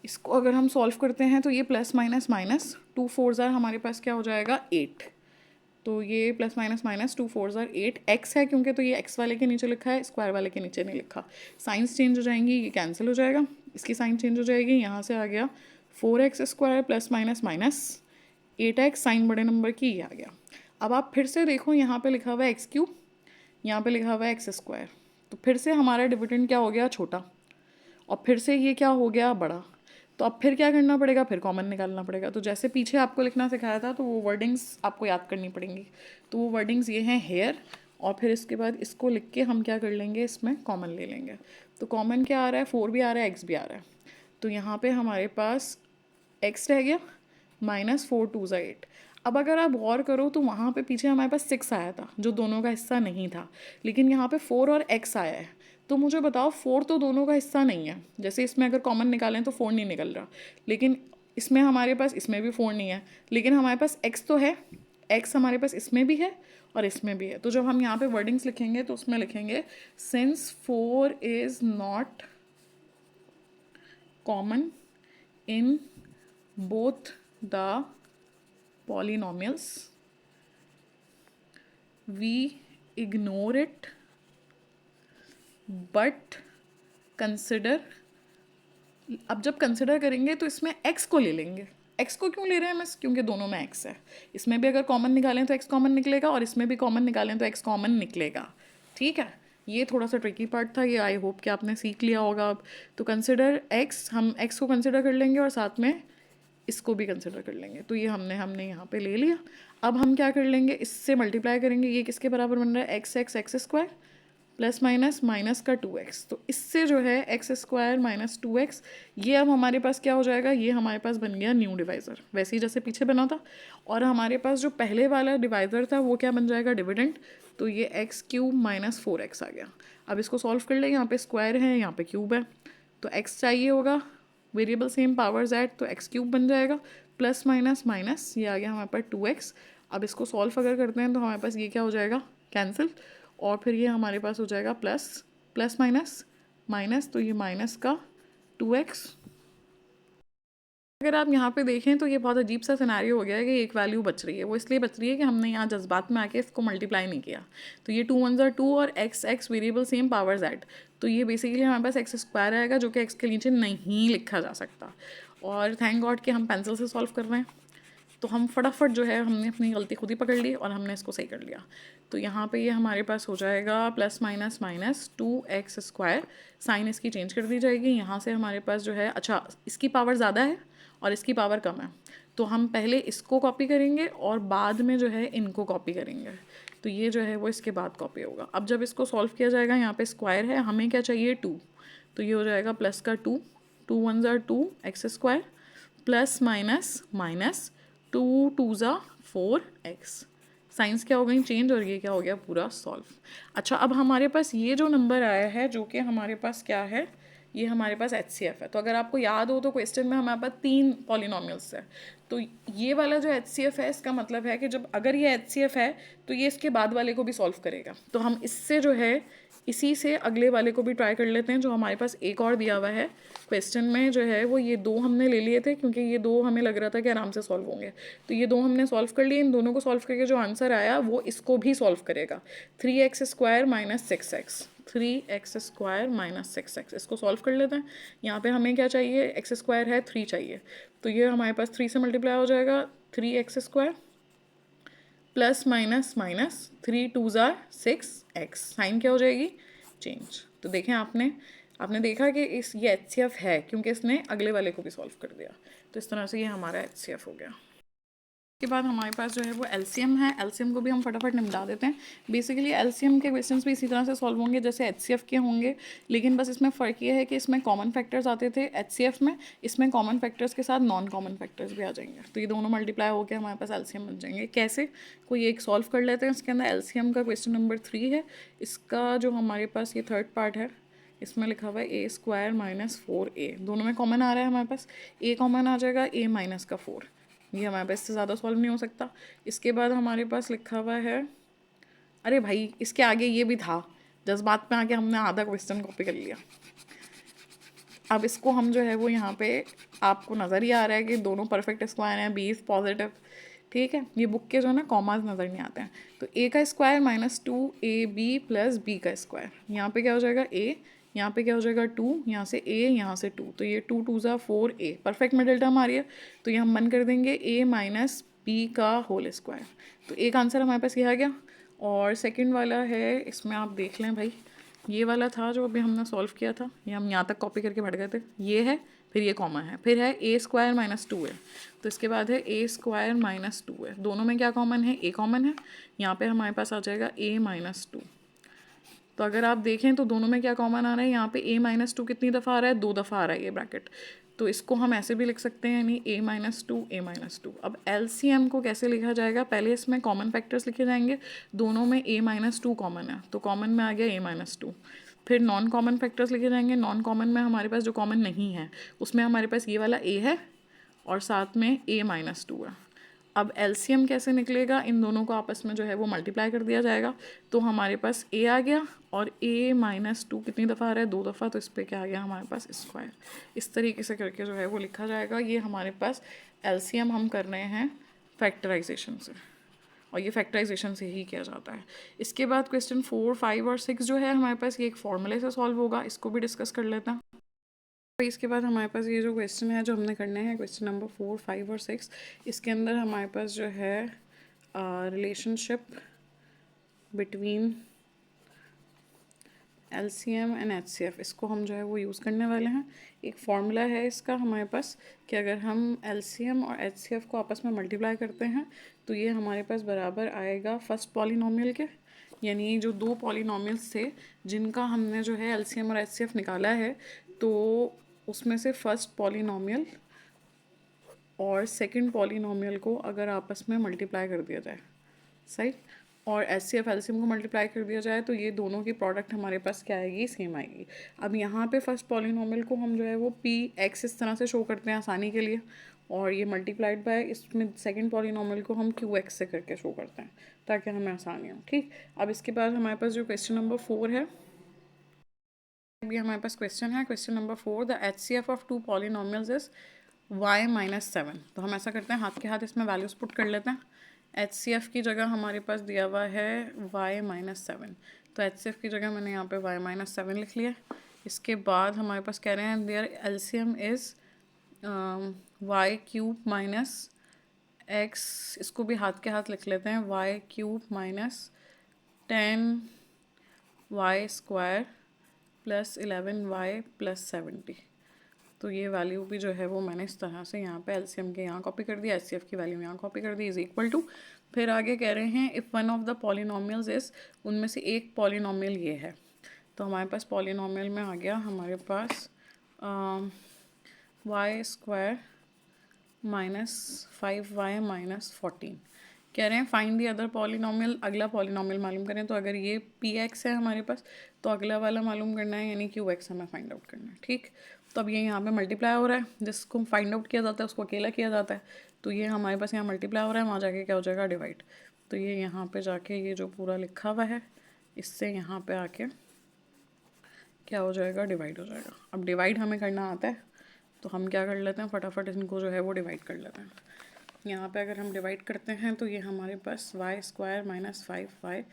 इसको अगर हम सॉल्व करते हैं तो ये प्लस माइनस माइनस 2 4 ज़ार हमारे पास क्या हो जाएगा 8। तो ये प्लस माइनस माइनस 2 4 ज़ार 8 एक्स है क्योंकि तो ये एक्स वाले के नीचे लिखा है, स्क्वायर वाले के नीचे नहीं लिखा। साइंस चेंज हो जाएंगी, ये कैंसिल हो जाएगा, इसकी साइन चेंज हो जाएगी। यहाँ से आ गया 4x square plus minus minus 8x, sign बड़े नंबर की ये आ गया। अब आप फिर से देखो, यहाँ पे लिखा हुआ है एक्स क्यूब, यहाँ पे लिखा हुआ है एक्स स्क्वायर, तो फिर से हमारा डिविडेंड क्या हो गया छोटा और फिर से ये क्या हो गया बड़ा। तो अब फिर क्या करना पड़ेगा, फिर कॉमन निकालना पड़ेगा। तो जैसे पीछे आपको लिखना सिखाया था तो वो वर्डिंग्स आपको याद करनी पड़ेंगी। तो वो वर्डिंग्स ये हैं हेयर, और फिर इसके बाद इसको लिख के हम क्या कर लेंगे, इसमें कॉमन ले लेंगे। तो कॉमन क्या आ रहा है, 4 भी आ रहा है, एक्स भी आ रहा है। तो यहाँ पे हमारे पास एक्स रह गया माइनस 4 2 ज़ा 8। अब अगर आप गौर करो तो वहाँ पे पीछे हमारे पास 6 आया था जो दोनों का हिस्सा नहीं था, लेकिन यहाँ पे 4 और x आया है। तो मुझे बताओ 4 तो दोनों का हिस्सा नहीं है, जैसे इसमें अगर कॉमन निकालें तो 4 नहीं निकल रहा, लेकिन इसमें हमारे पास इसमें भी 4 नहीं है, लेकिन हमारे पास x तो है, x हमारे पास इसमें भी है और इसमें भी है। तो जब हम यहाँ पे वर्डिंग्स लिखेंगे तो उसमें लिखेंगे since 4 is not common in both the polynomials, we ignore it but consider। अब जब कंसिडर करेंगे तो इसमें x को ले लेंगे। x को क्यों ले रहे हैं हम, क्योंकि दोनों में x है। इसमें भी अगर कॉमन निकालें तो x कॉमन निकलेगा और इसमें भी कॉमन निकालें तो x कॉमन निकलेगा। ठीक है, ये थोड़ा सा ट्रिकी पार्ट था, ये आई होप कि आपने सीख लिया होगा अब। तो कंसिडर x, हम x को कंसिडर कर लेंगे और साथ में इसको भी कंसिडर कर लेंगे। तो ये हमने यहाँ पे ले लिया। अब हम क्या कर लेंगे, इससे मल्टीप्लाई करेंगे। ये किसके बराबर बन रहा है, x x x square plus minus minus का 2x। तो इससे जो है एक्स स्क्वायर माइनस 2x, ये अब हमारे पास क्या हो जाएगा, ये हमारे पास बन गया न्यू डिवाइज़र, वैसे ही जैसे पीछे बना था। और हमारे पास जो पहले वाला डिवाइज़र था वो क्या बन जाएगा, डिविडेंड। तो ये एक्स क्यूब माइनस 4x आ गया। अब इसको सॉल्व कर ले, यहाँ पे स्क्वायर है, यहाँ पे क्यूब है, तो x चाहिए होगा, वेरिएबल सेम पावर्स ऐड, तो एक्स क्यूब बन जाएगा प्लस माइनस माइनस, ये आ गया हमारे पास 2x। अब इसको सॉल्व अगर करते हैं तो हमारे पास ये क्या हो जाएगा, कैंसिल, और फिर ये हमारे पास हो जाएगा प्लस प्लस माइनस माइनस, तो ये माइनस का 2x। अगर आप यहाँ पे देखें तो ये बहुत अजीब सा सिनेरियो हो गया है कि एक वैल्यू बच रही है। वो इसलिए बच रही है कि हमने यहाँ जज्बात में आके इसको मल्टीप्लाई नहीं किया। तो ये 2 1 ज़ा 2 और x x variable same powers add, तो ये बेसिकली हमारे पास एक्स स्क्वायर आएगा जो कि एक्स के नीचे नहीं लिखा जा सकता। और थैंक गॉड कि हम पेंसिल से सॉल्व कर रहे हैं, तो हम फटाफट जो है हमने अपनी गलती खुद ही पकड़ ली और हमने इसको सही कर लिया। तो यहाँ पे ये हमारे पास हो जाएगा plus minus minus 2x square, sign इसकी चेंज कर दी जाएगी। यहाँ से हमारे पास जो है, अच्छा इसकी पावर ज़्यादा है और इसकी पावर कम है, तो हम पहले इसको कॉपी करेंगे और बाद में जो है इनको कॉपी करेंगे। तो ये जो है वो इसके बाद कॉपी होगा। अब जब इसको सॉल्व किया जाएगा, यहाँ पे स्क्वायर है, हमें क्या चाहिए 2, तो ये हो जाएगा प्लस का 2, 2 वन ज़ा 2 x square plus minus minus 2 2 ज़ा 4 एक्स। साइंस क्या हो गई चेंज और ये क्या हो गया पूरा सॉल्व। अच्छा, अब हमारे पास ये जो नंबर आया है जो कि हमारे पास क्या है, ये हमारे पास HCF है। तो अगर आपको याद हो तो क्वेश्चन में हमारे पास 3 पॉलिनॉमियल्स है। तो ये वाला जो HCF है इसका मतलब है कि जब अगर ये HCF है तो ये इसके बाद वाले को भी सॉल्व करेगा। तो हम इससे जो है इसी से अगले वाले को भी ट्राई कर लेते हैं, जो हमारे पास एक और दिया हुआ है क्वेश्चन में जो है वो ये 2 हमने ले लिए थे, क्योंकि ये 2 हमें लग रहा था कि आराम से सॉल्व होंगे। तो ये 2 हमने सॉल्व कर लिए। इन दोनों को सॉल्व करके जो आंसर आया वो इसको भी सॉल्व करेगा। 3x square minus 6x, 3x square minus 6x, इसको सॉल्व कर लेते हैं। यहाँ पे हमें क्या चाहिए, एक्स स्क्वायर है 3 चाहिए, तो ये हमारे पास 3 से मल्टीप्लाई हो जाएगा, 3x square plus minus minus 3 2 ज़ार 6x, साइन क्या हो जाएगी चेंज। तो देखें आपने देखा कि ये HCF है क्योंकि इसने अगले वाले को भी सॉल्व कर दिया। तो इस तरह से ये हमारा HCF हो गया। के बाद हमारे पास जो है वो LCM है। LCM को भी हम फटाफट निपटा देते हैं। बेसिकली LCM के क्वेश्चंस भी इसी तरह से सॉल्व होंगे जैसे HCF के होंगे, लेकिन बस इसमें फ़र्क ये है कि इसमें कॉमन फैक्टर्स आते थे HCF में, इसमें कॉमन फैक्टर्स के साथ नॉन कॉमन फैक्टर्स भी आ जाएंगे। तो ये दोनों मल्टीप्लाई होकर हमारे पास LCM बन जाएंगे। कैसे, कोई एक सॉल्व कर लेते हैं। इसके अंदर LCM का क्वेश्चन नंबर 3 है। इसका जो हमारे पास ये थर्ड पार्ट है, इसमें लिखा हुआ है a स्क्वायर माइनस 4a, दोनों में कॉमन आ रहा है हमारे पास, a कॉमन आ जाएगा, a माइनस का 4, ये हमारे पास इससे ज़्यादा सॉल्व नहीं हो सकता। इसके बाद हमारे पास लिखा हुआ है, अरे भाई इसके आगे ये भी था, जज्बात में आके हमने आधा क्वेश्चन कॉपी कर लिया। अब इसको हम जो है वो यहाँ पे आपको नज़र ही आ रहा है कि दोनों परफेक्ट स्क्वायर हैं, बी इज़ पॉजिटिव, ठीक है। ये बुक के जो है ना कॉमाज नज़र नहीं आते हैं। तो a का square minus 2ab plus b का स्क्वायर, यहाँ पे क्या हो जाएगा a, यहाँ पे क्या हो जाएगा 2, यहाँ से a, यहाँ से 2, तो ये 2 2 ज़ा 4a, परफेक्ट मिडिल टर्म आ रही है, तो ये हम बंद कर देंगे a माइनस b का होल स्क्वायर। तो एक आंसर हमारे पास ये आ गया। और सेकेंड वाला है, इसमें आप देख लें भाई, ये वाला था जो अभी हमने सॉल्व किया था, ये हम यहाँ तक कॉपी करके बढ़ गए थे, ये है, फिर ये कॉमन है, फिर है a स्क्वायर माइनस 2 है, तो इसके बाद है a स्क्वायर माइनस 2 है, दोनों में क्या कॉमन है, a कॉमन है, यहाँ पे हमारे पास आ जाएगा a माइनस 2। तो अगर आप देखें तो दोनों में क्या कॉमन आ रहा है, यहाँ पे a माइनस 2 कितनी दफ़ा आ रहा है, 2 दफ़ा आ रहा है ये ब्रैकेट, तो इसको हम ऐसे भी लिख सकते हैं, यानी a माइनस 2 a माइनस 2। अब LCM को कैसे लिखा जाएगा, पहले इसमें कॉमन फैक्टर्स लिखे जाएंगे, दोनों में a माइनस 2 कॉमन है, तो कॉमन में आ गया a माइनस 2। फिर नॉन कॉमन फैक्टर्स लिखे जाएंगे, नॉन कॉमन में हमारे पास जो कॉमन नहीं है उसमें हमारे पास ये वाला a है और साथ में a माइनस 2 है। अब LCM कैसे निकलेगा, इन दोनों को आपस में जो है वो मल्टीप्लाई कर दिया जाएगा, तो हमारे पास a आ गया और a माइनस 2 कितनी दफ़ा आ रहा है, 2 दफ़ा, तो इस पर क्या आ गया हमारे पास स्क्वायर। इस तरीके से करके जो है वो लिखा जाएगा। ये हमारे पास LCM हम कर रहे हैं फैक्टराइजेशन से, और ये फैक्टराइजेशन से ही किया जाता है। इसके बाद क्वेश्चन 4 5 और 6 जो है हमारे पास ये एक फॉर्मूले से सॉल्व होगा, इसको भी डिस्कस कर लेते हैं। इसके बाद हमारे पास ये जो क्वेश्चन है जो हमने करने हैं, क्वेश्चन नंबर 4 5 और 6, इसके अंदर हमारे पास जो है relationship between LCM and HCF, इसको हम जो है वो यूज़ करने वाले हैं। एक फार्मूला है इसका हमारे पास कि अगर हम LCM और HCF को आपस में मल्टीप्लाई करते हैं तो ये हमारे पास बराबर आएगा फर्स्ट पॉलिनोमियल के, यानी जो 2 पॉलिनोमियल्स थे जिनका हमने जो है LCM और HCF निकाला है, तो उसमें से फर्स्ट पॉलिनोमियल और सेकंड पॉलिनोमियल को अगर आपस में मल्टीप्लाई कर दिया जाए, सही, और HCF LCM को मल्टीप्लाई कर दिया जाए तो ये दोनों की प्रोडक्ट हमारे पास क्या आएगी, सेम आएगी। अब यहाँ पे फर्स्ट पॉलिनोमियल को हम जो है वो PX इस तरह से शो करते हैं आसानी के लिए, और ये मल्टीप्लाइड बाय इसमें सेकंड पॉलिनोमियल को हम QX से करके शो करते हैं ताकि हमें आसानी हो, ठीक। अब इसके बाद हमारे पास जो क्वेश्चन नंबर 4 है, अभी हमारे पास क्वेश्चन है, question number 4, the HCF of 2 polynomials is y minus 7। तो हम ऐसा करते हैं, हाथ के हाथ इसमें वैल्यूज पुट कर लेते हैं। HCF की जगह हमारे पास दिया हुआ है y माइनस 7, तो HCF की जगह मैंने यहाँ पे y माइनस 7 लिख लिया। इसके बाद हमारे पास कह रहे हैं there LCM is y cube minus x, इसको भी हाथ के हाथ लिख लेते हैं, y cube minus 10y square plus 11y plus 70। तो ये वैल्यू भी जो है वो मैंने इस तरह से यहाँ पे एलसीएम के यहाँ कॉपी कर दिया, एचसीएफ की वैल्यू यहाँ कॉपी कर दी, इज इक्वल टू। फिर आगे कह रहे हैं if one of the polynomials is, उनमें से एक पॉलिनोमियल ये है। तो हमारे पास पॉलिनोमियल में आ गया हमारे पास वाई स्क्वायर -5y -14। कह रहे हैं फाइंड दी अदर पॉलिनोमियल, अगला पॉलिनोमियल मालूम करें। तो अगर ये px है हमारे पास तो अगला वाला मालूम करना है, यानी qx हमें फाइंड आउट करना है। ठीक, तो अब ये यहाँ पे मल्टीप्लाई हो रहा है, जिसको फाइंड आउट किया जाता है उसको अकेला किया जाता है। तो ये हमारे पास यहाँ मल्टीप्लाई हो रहा है, वहाँ जाके क्या हो जाएगा, डिवाइड। तो ये यहाँ पे जाके ये जो पूरा लिखा हुआ है इससे यहाँ पे आके क्या हो जाएगा, डिवाइड हो जाएगा। अब डिवाइड हमें करना आता है तो हम क्या कर लेते हैं, फटाफट इनको जो है वो डिवाइड कर लेते हैं। यहाँ पे अगर हम डिवाइड करते हैं तो ये हमारे पास वाई स्क्वायर -5y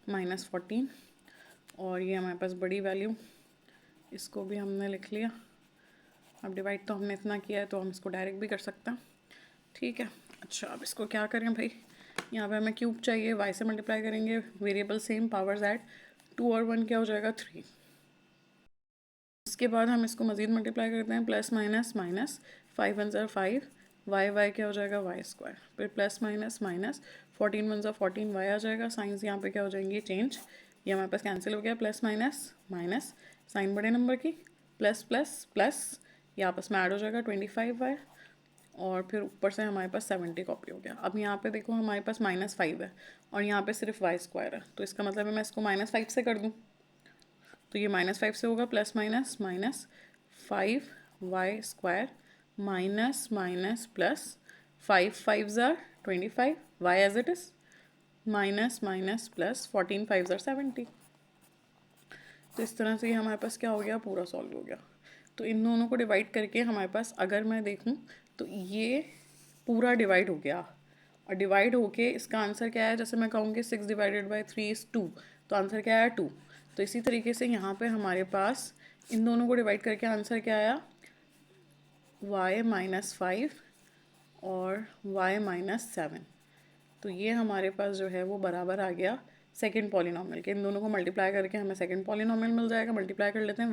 -14, और ये हमारे पास बड़ी वैल्यू, इसको भी हमने लिख लिया। अब डिवाइड तो हमने इतना किया है तो हम इसको डायरेक्ट भी कर सकते हैं। ठीक है, अच्छा अब इसको क्या करें भाई, यहाँ पे हमें क्यूब चाहिए, y से मल्टीप्लाई करेंगे, वेरिएबल सेम, पावर्स ऐड, 2 और 1 क्या हो जाएगा, 3। इसके बाद हम इसको मज़ीद मल्टीप्लाई करते हैं, प्लस माइनस माइनस, 5 1 ज़ा 5, वाई क्या हो जाएगा, वाई स्क्वायर, फिर प्लस माइनस माइनस, 14 1 ज़ा 14, वाई आ जाएगा। साइंस यहाँ पे क्या हो जाएंगी, चेंज, ये हमारे पास कैंसिल हो गया, प्लस माइनस माइनस, साइन बड़े नंबर की, प्लस प्लस प्लस, ये आपस में ऐड हो जाएगा, 25y, और फिर ऊपर से हमारे पास 70 कॉपी हो गया। अब यहाँ पे देखो हमारे पास -5 है और यहाँ पे सिर्फ वाई स्क्वायर है, तो इसका मतलब है मैं इसको -5 से कर दूँ, तो ये -5 से होगा, plus minus minus 5y square minus minus plus 5 5 ज़ा 25, y as it is, minus minus plus 14 5 ज़ा 70। तो इस तरह से ये हमारे पास क्या हो गया, पूरा सॉल्व हो गया। तो इन दोनों को डिवाइड करके हमारे पास अगर मैं देखूं तो ये पूरा डिवाइड हो गया, और डिवाइड होके इसका आंसर क्या है, जैसे मैं कहूँगी 6 डिवाइडेड बाई 3 इज़ 2, तो आंसर क्या आया, 2। तो इसी तरीके से यहाँ पे हमारे पास इन दोनों को डिवाइड करके आंसर क्या आया, y -5 और y -7। तो ये हमारे पास जो है वो बराबर आ गया सेकंड पॉलिनोमियल के। इन दोनों को मल्टीप्लाई करके हमें सेकंड पॉलिनोमियल मिल जाएगा। मल्टीप्लाई कर लेते हैं,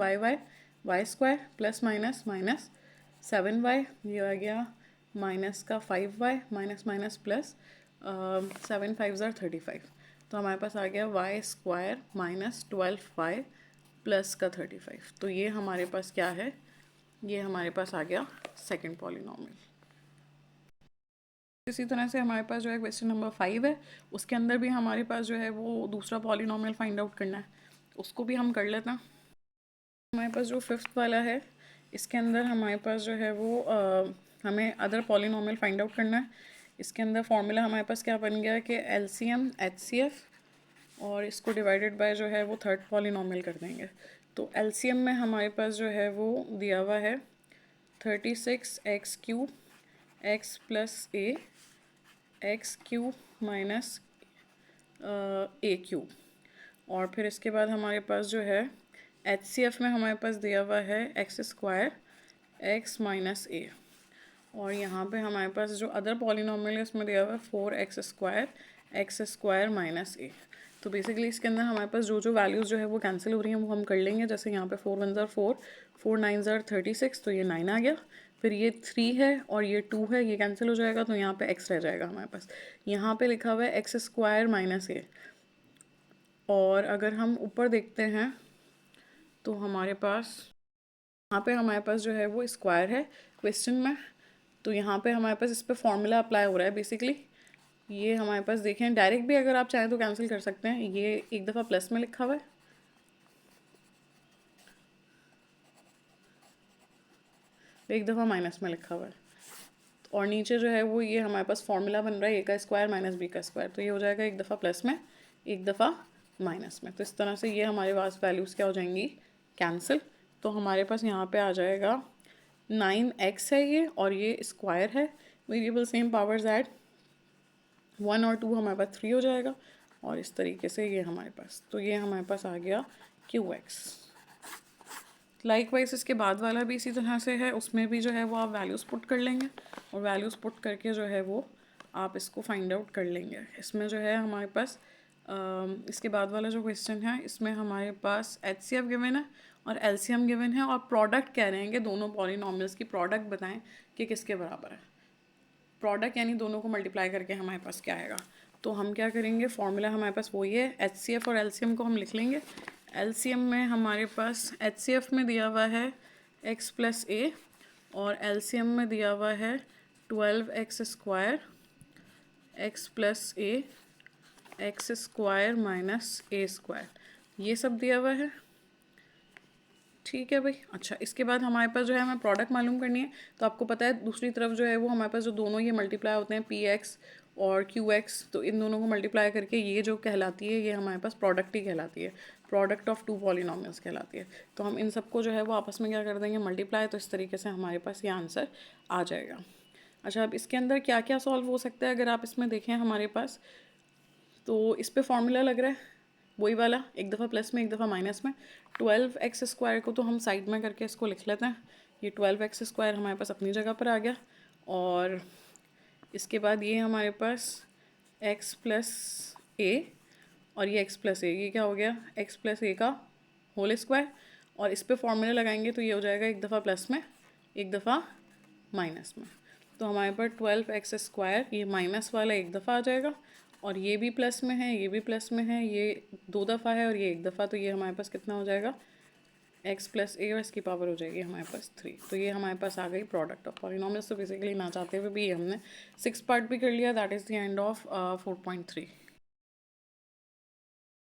y square plus minus minus 7y, ये आ गया माइनस का 5y, माइनस माइनस प्लस 7 5 ज़ा 35। तो हमारे पास आ गया वाई स्क्वायर -12y प्लस का 35। तो ये हमारे पास क्या है, ये हमारे पास आ गया सेकंड पॉलिनोमियल। इसी तरह से हमारे पास जो है क्वेश्चन नंबर 5 है, उसके अंदर भी हमारे पास जो है वो दूसरा पॉलिनोमियल फाइंड आउट करना है, उसको भी हम कर लेते हैं। हमारे पास जो 5th वाला है, इसके अंदर हमारे पास जो है वो हमें अदर पॉलिनोमियल फाइंड आउट करना है। इसके अंदर फॉर्मूला हमारे पास क्या बन गया कि एलसीएम एचसीएफ, और इसको डिवाइडेड बाय जो है वो थर्ड पॉलिनोमियल कर देंगे। तो एलसीएम में हमारे पास जो है वो दिया हुआ है 36x³ x प्लस ए x³ माइनस a³, और फिर इसके बाद हमारे पास जो है HCF में हमारे पास दिया हुआ है x स्क्वायर x माइनस ए, और यहाँ पे हमारे पास जो अदर पॉलिनोमियल है उसमें दिया हुआ है 4x square x square minus A. तो बेसिकली इसके अंदर हमारे पास जो जो वैल्यूज़ जो है वो कैंसिल हो रही हैं वो हम कर लेंगे। जैसे यहाँ पे 4 1 ज़ा 4, 4 9 ज़ा 36, तो ये 9 आ गया। फिर ये 3 है और ये 2 है, ये कैंसिल हो जाएगा, तो यहाँ पे x रह जाएगा हमारे पास। यहाँ पे लिखा हुआ है x स्क्वायर माइनस ए, और अगर हम ऊपर देखते हैं तो हमारे पास यहाँ पे हमारे पास जो है वो स्क्वायर है क्वेश्चन में, तो यहाँ पे हमारे पास इस पर फॉर्मूला अप्लाई हो रहा है बेसिकली। ये हमारे पास देखें, डायरेक्ट भी अगर आप चाहें तो कैंसिल कर सकते हैं। ये एक दफ़ा प्लस में लिखा हुआ है, एक दफ़ा माइनस में लिखा हुआ है, और नीचे जो है वो ये हमारे पास फॉर्मूला बन रहा है a का स्क्वायर माइनस b का स्क्वायर। तो ये हो जाएगा एक दफ़ा प्लस में, एक दफ़ा माइनस में। तो इस तरह से ये हमारे पास वैल्यूज़ क्या हो जाएंगी, कैंसिल। तो हमारे पास यहाँ पे आ जाएगा 9x है ये, और ये स्क्वायर है, वेरिएबल सेम, पावर्स ऐड, 1 और 2 हमारे पास 3 हो जाएगा, और इस तरीके से ये हमारे पास, तो ये हमारे पास आ गया qx। लाइकवाइज इसके बाद वाला भी इसी तरह से है, उसमें भी जो है वो आप वैल्यूज़ पुट कर लेंगे, और वैल्यूज़ पुट करके जो है वो आप इसको फाइंड आउट कर लेंगे। इसमें जो है हमारे पास इसके बाद वाला जो क्वेश्चन है इसमें हमारे पास HCF गिवन है, और एलसीएम गिवन है और प्रोडक्ट कह रहे हैं कि दोनों पॉलिनॉमियल्स की प्रोडक्ट बताएं कि किसके बराबर है। प्रोडक्ट यानी दोनों को मल्टीप्लाई करके हमारे पास क्या आएगा। तो हम क्या करेंगे, फॉर्मूला हमारे पास वही है, एचसीएफ और एलसीएम को हम लिख लेंगे। एलसीएम में हमारे पास एचसीएफ में दिया हुआ है x प्लस ए और एलसीएम में दिया हुआ है 12x² x प्लस ए एक्स स्क्वायर माइनस a², ये सब दिया हुआ है। ठीक है भाई। अच्छा, इसके बाद हमारे पास जो है हमें प्रोडक्ट मालूम करनी है। तो आपको पता है दूसरी तरफ जो है वो हमारे पास जो दोनों ये मल्टीप्लाई होते हैं px और qx, तो इन दोनों को मल्टीप्लाई करके ये जो कहलाती है ये हमारे पास प्रोडक्ट ही कहलाती है, प्रोडक्ट ऑफ टू पॉलिनॉमियल्स कहलाती है। तो हम इन सबको जो है वो आपस में क्या कर देंगे, मल्टीप्लाई। तो इस तरीके से हमारे पास ये आंसर आ जाएगा। अच्छा, अब इसके अंदर क्या क्या सॉल्व हो सकता है अगर आप इसमें देखें हमारे पास, तो इस पर फॉर्मूला लग रहा है वही वाला, एक दफ़ा प्लस में एक दफ़ा माइनस में। 12x² को तो हम साइड में करके इसको लिख लेते हैं। ये 12x² हमारे पास अपनी जगह पर आ गया और इसके बाद ये हमारे पास x प्लस ए और ये x प्लस ए, ये क्या हो गया, x प्लस ए का होल स्क्वायर। और इस पर फॉर्मूला लगाएंगे तो ये हो जाएगा एक दफ़ा प्लस में एक दफ़ा माइनस में। तो हमारे पास 12x², ये माइनस वाला एक दफ़ा आ जाएगा और ये भी प्लस में है, ये भी प्लस में है, ये 2 दफ़ा है और ये एक दफ़ा। तो ये हमारे पास कितना हो जाएगा, x प्लस ए और इसकी पावर हो जाएगी हमारे पास 3। तो ये हमारे पास आ गई प्रोडक्ट ऑफ पॉलिनॉमियल्स। तो बेसिकली ना चाहते हुए भी ये हमने 6 पार्ट भी कर लिया। That is the end of 4.3।